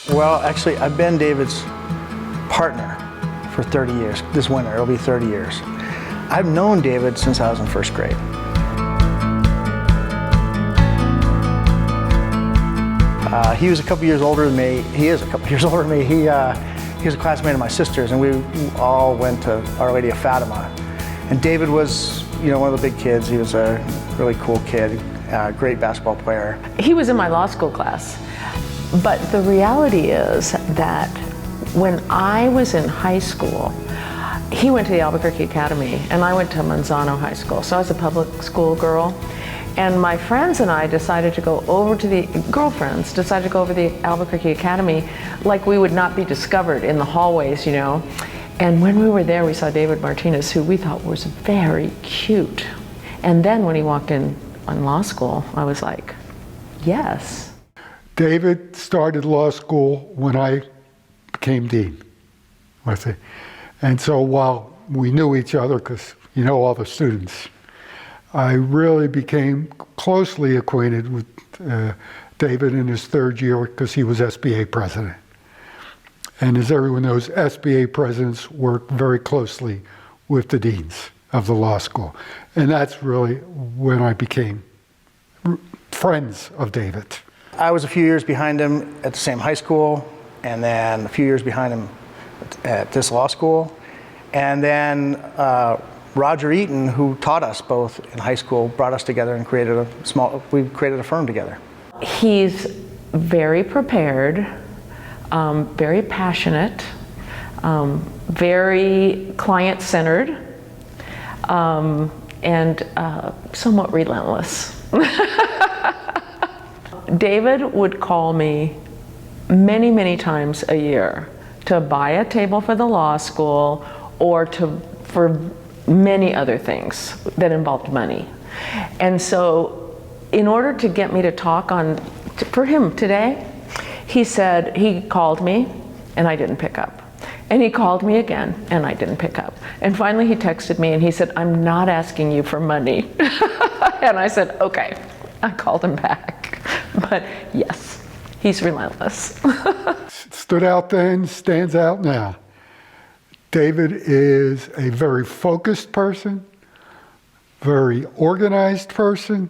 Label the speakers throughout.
Speaker 1: Well, actually, I've been David's partner for 30 years. This winter, it'll be 30 years. I've known David since I was in first grade. He was a couple years older than me. He is a couple years older than me. He was a classmate of my sister's, and we all went to Our Lady of Fatima. And David was, one of the big kids. He was a really cool kid, great basketball player.
Speaker 2: He was in my law school class, but the reality is that when I was in high school, he went to the Albuquerque Academy, and I went to Manzano High School. So I was a public school girl. And my friends and I decided to go over to the, girlfriends decided to go over to the Albuquerque Academy like we would not be discovered in the hallways, And when we were there, we saw David Martinez, who we thought was very cute. And then when he walked in on law school, I was like, yes.
Speaker 3: David started law school when I became dean with it. And so while we knew each other, because all the students, I really became closely acquainted with David in his third year because he was SBA president. And as everyone knows, SBA presidents work very closely with the deans of the law school. And that's really when I became friends of David.
Speaker 1: I was a few years behind him at the same high school, and then a few years behind him at this law school. And then Roger Eaton, who taught us both in high school, brought us together and we created a firm together.
Speaker 2: He's very prepared, very passionate, very client-centered, and somewhat relentless. David would call me many, many times a year to buy a table for the law school or for many other things that involved money. And so in order to get me to talk for him today, he called me and I didn't pick up. And he called me again and I didn't pick up. And finally he texted me and he said, "I'm not asking you for money." And I said, okay. I called him back. But yes, he's relentless.
Speaker 3: Stood out then, stands out now. David is a very focused person, very organized person,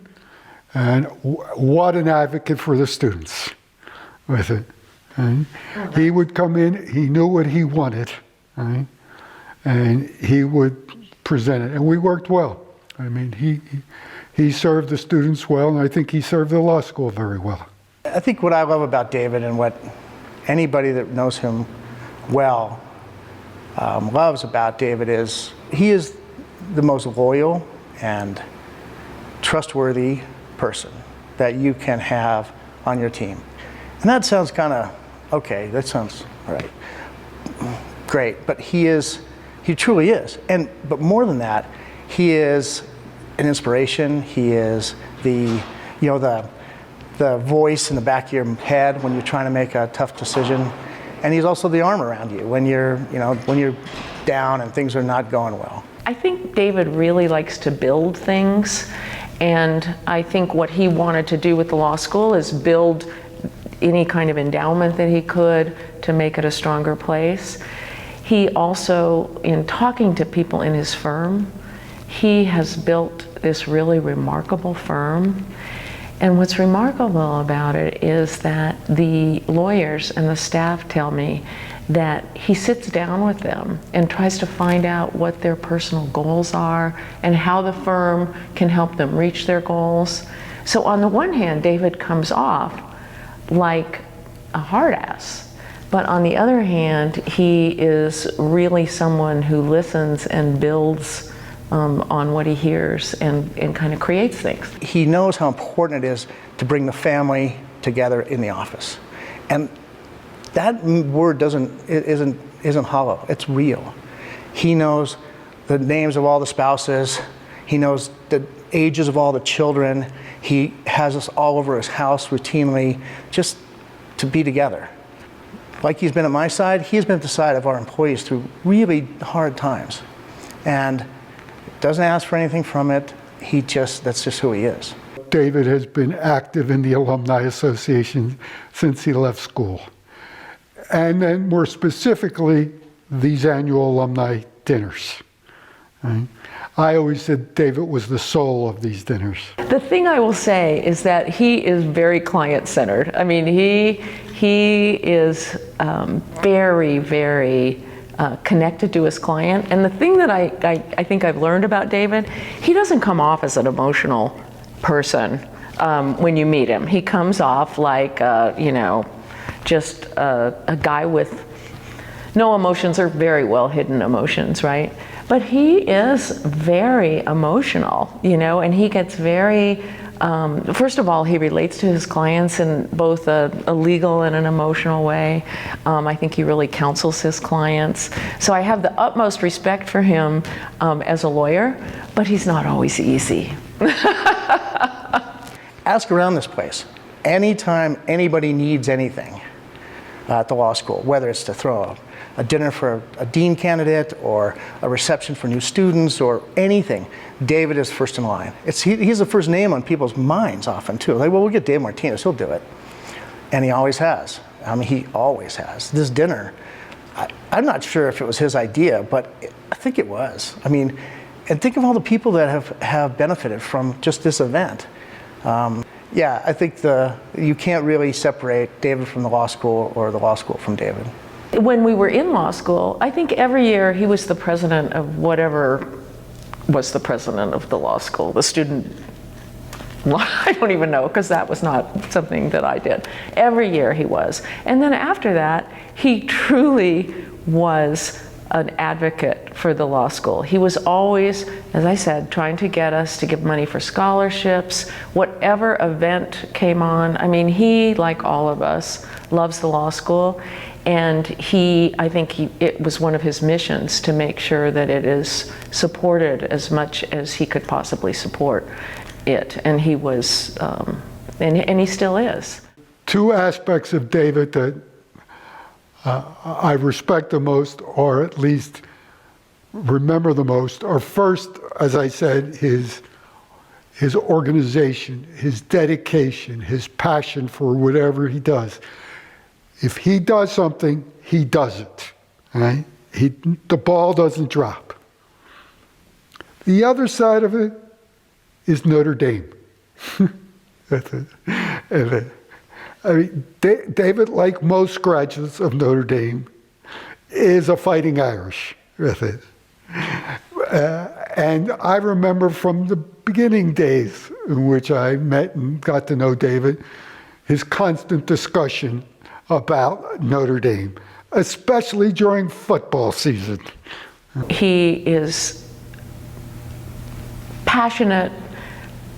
Speaker 3: and what an advocate for the students with it. Right? He would come in, he knew what he wanted, right? And he would present it, and we worked well. I mean, he served the students well, and I think he served the law school very well.
Speaker 1: I think what I love about David, and what anybody that knows him well loves about David, is he is the most loyal and trustworthy person that you can have on your team. And that sounds kind of, okay, that sounds right, great, but he truly is. But more than that, he is an inspiration. He is the voice in the back of your head when you're trying to make a tough decision. And he's also the arm around you when you're down and things are not going well.
Speaker 2: I think David really likes to build things. And I think what he wanted to do with the law school is build any kind of endowment that he could to make it a stronger place. He also, in talking to people in his firm, he has built this really remarkable firm. And what's remarkable about it is that the lawyers and the staff tell me that he sits down with them and tries to find out what their personal goals are and how the firm can help them reach their goals. So on the one hand, David comes off like a hard ass. But on the other hand, he is really someone who listens and builds on what he hears and kind of creates things.
Speaker 1: He knows how important it is to bring the family together in the office. And that word isn't hollow, it's real. He knows the names of all the spouses. He knows the ages of all the children. He has us all over his house routinely just to be together. Like he's been at my side, he's been at the side of our employees through really hard times. And doesn't ask for anything from it. That's just who he is.
Speaker 3: David has been active in the Alumni Association since he left school. And then more specifically, these annual alumni dinners. Right? I always said David was the soul of these dinners.
Speaker 2: The thing I will say is that he is very client-centered. I mean, he is very, very connected to his client. And the thing that I think I've learned about David, he doesn't come off as an emotional person when you meet him. He comes off like, you know, just a guy with no emotions, or very well hidden emotions, right? But he is very emotional, you know, and he gets very, first of all, he relates to his clients in both a legal and an emotional way. I think he really counsels his clients. So I have the utmost respect for him as a lawyer, but he's not always easy.
Speaker 1: Ask around this place. Anytime anybody needs anything at the law school, whether it's to throw a dinner for a dean candidate or a reception for new students or anything, David is first in line. He's the first name on people's minds often too. Like, well, we'll get Dave Martinez, he'll do it. And he always has. I mean, he always has. This dinner, I'm not sure if it was his idea, but I think it was. I mean, and think of all the people that have benefited from just this event. Yeah, I think you can't really separate David from the law school or the law school from David.
Speaker 2: When we were in law school, I think every year he was the president of whatever was the president of the law school, the student, I don't even know, because that was not something that I did. Every year he was. And then after that, he truly was an advocate for the law school. He was always, as I said, trying to get us to give money for scholarships, whatever event came on. I mean, he, like all of us, loves the law school. And I think it was one of his missions to make sure that it is supported as much as he could possibly support it. And he was, and he still is.
Speaker 3: Two aspects of David that I respect the most, or at least remember the most, are first, as I said, his organization, his dedication, his passion for whatever he does. If he does something, he does it. Right? The ball doesn't drop. The other side of it is Notre Dame. That's it. I mean, David, like most graduates of Notre Dame, is a fighting Irish with it. And I remember from the beginning days in which I met and got to know David, his constant discussion about Notre Dame, especially during football season.
Speaker 2: He is passionate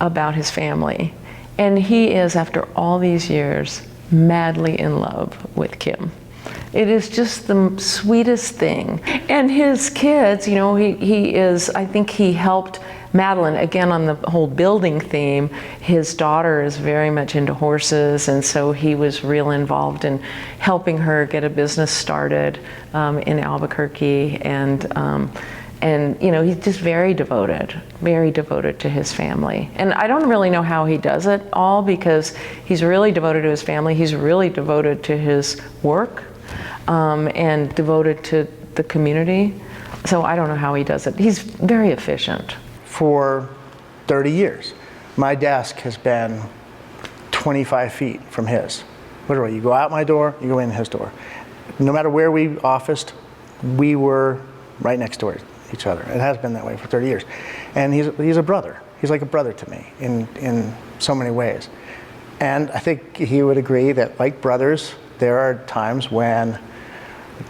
Speaker 2: about his family. And he is, after all these years, madly in love with Kim. It is just the sweetest thing. And his kids, you know, I think he helped Madeline, again on the whole building theme. His daughter is very much into horses, and so he was real involved in helping her get a business started in Albuquerque. And you know, he's just very devoted to his family. And I don't really know how he does it all, because he's really devoted to his family, he's really devoted to his work, and devoted to the community. So I don't know how he does it. He's very efficient.
Speaker 1: For 30 years, my desk has been 25 feet from his. Literally, you go out my door, you go in his door. No matter where we officed, we were right next door each other. It has been that way for 30 years. And he's a brother. He's like a brother to me in so many ways. And I think he would agree that, like brothers, there are times when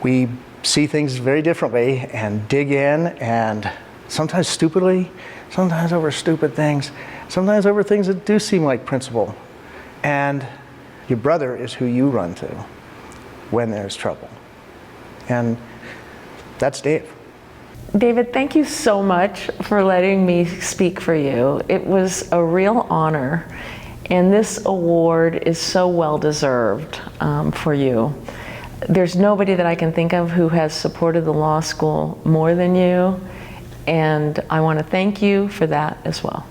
Speaker 1: we see things very differently and dig in, and sometimes stupidly, sometimes over stupid things, sometimes over things that do seem like principle. And your brother is who you run to when there's trouble. And that's Dave.
Speaker 2: David, thank you so much for letting me speak for you. It was a real honor, and this award is so well deserved for you. There's nobody that I can think of who has supported the law school more than you, and I want to thank you for that as well.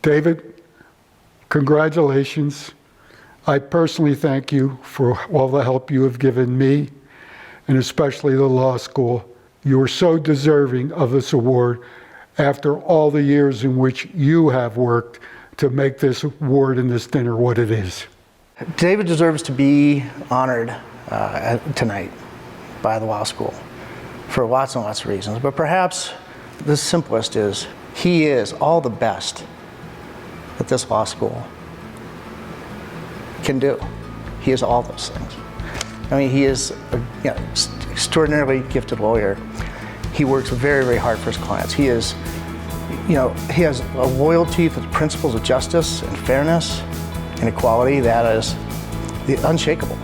Speaker 3: David, congratulations. I personally thank you for all the help you have given me and especially the law school. You are so deserving of this award after all the years in which you have worked to make this award and this dinner what it is.
Speaker 1: David deserves to be honored tonight by the law school for lots and lots of reasons, but perhaps the simplest is he is all the best that this law school can do. He is all those things. I mean, he is a extraordinarily gifted lawyer. He works very, very hard for his clients. He is, he has a loyalty to the principles of justice and fairness and equality that is unshakable.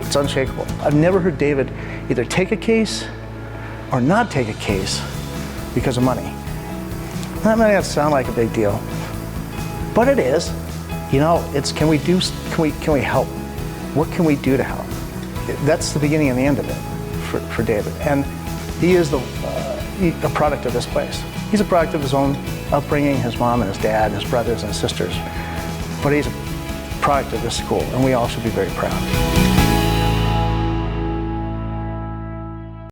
Speaker 1: It's unshakable. I've never heard David either take a case or not take a case because of money. That may not sound like a big deal, but it is. It's can we help? What can we do to help? That's the beginning and the end of it for David. And he is a product of this place. He's a product of his own upbringing, his mom and his dad, his brothers and sisters. But he's a product of this school, and we all should be very proud.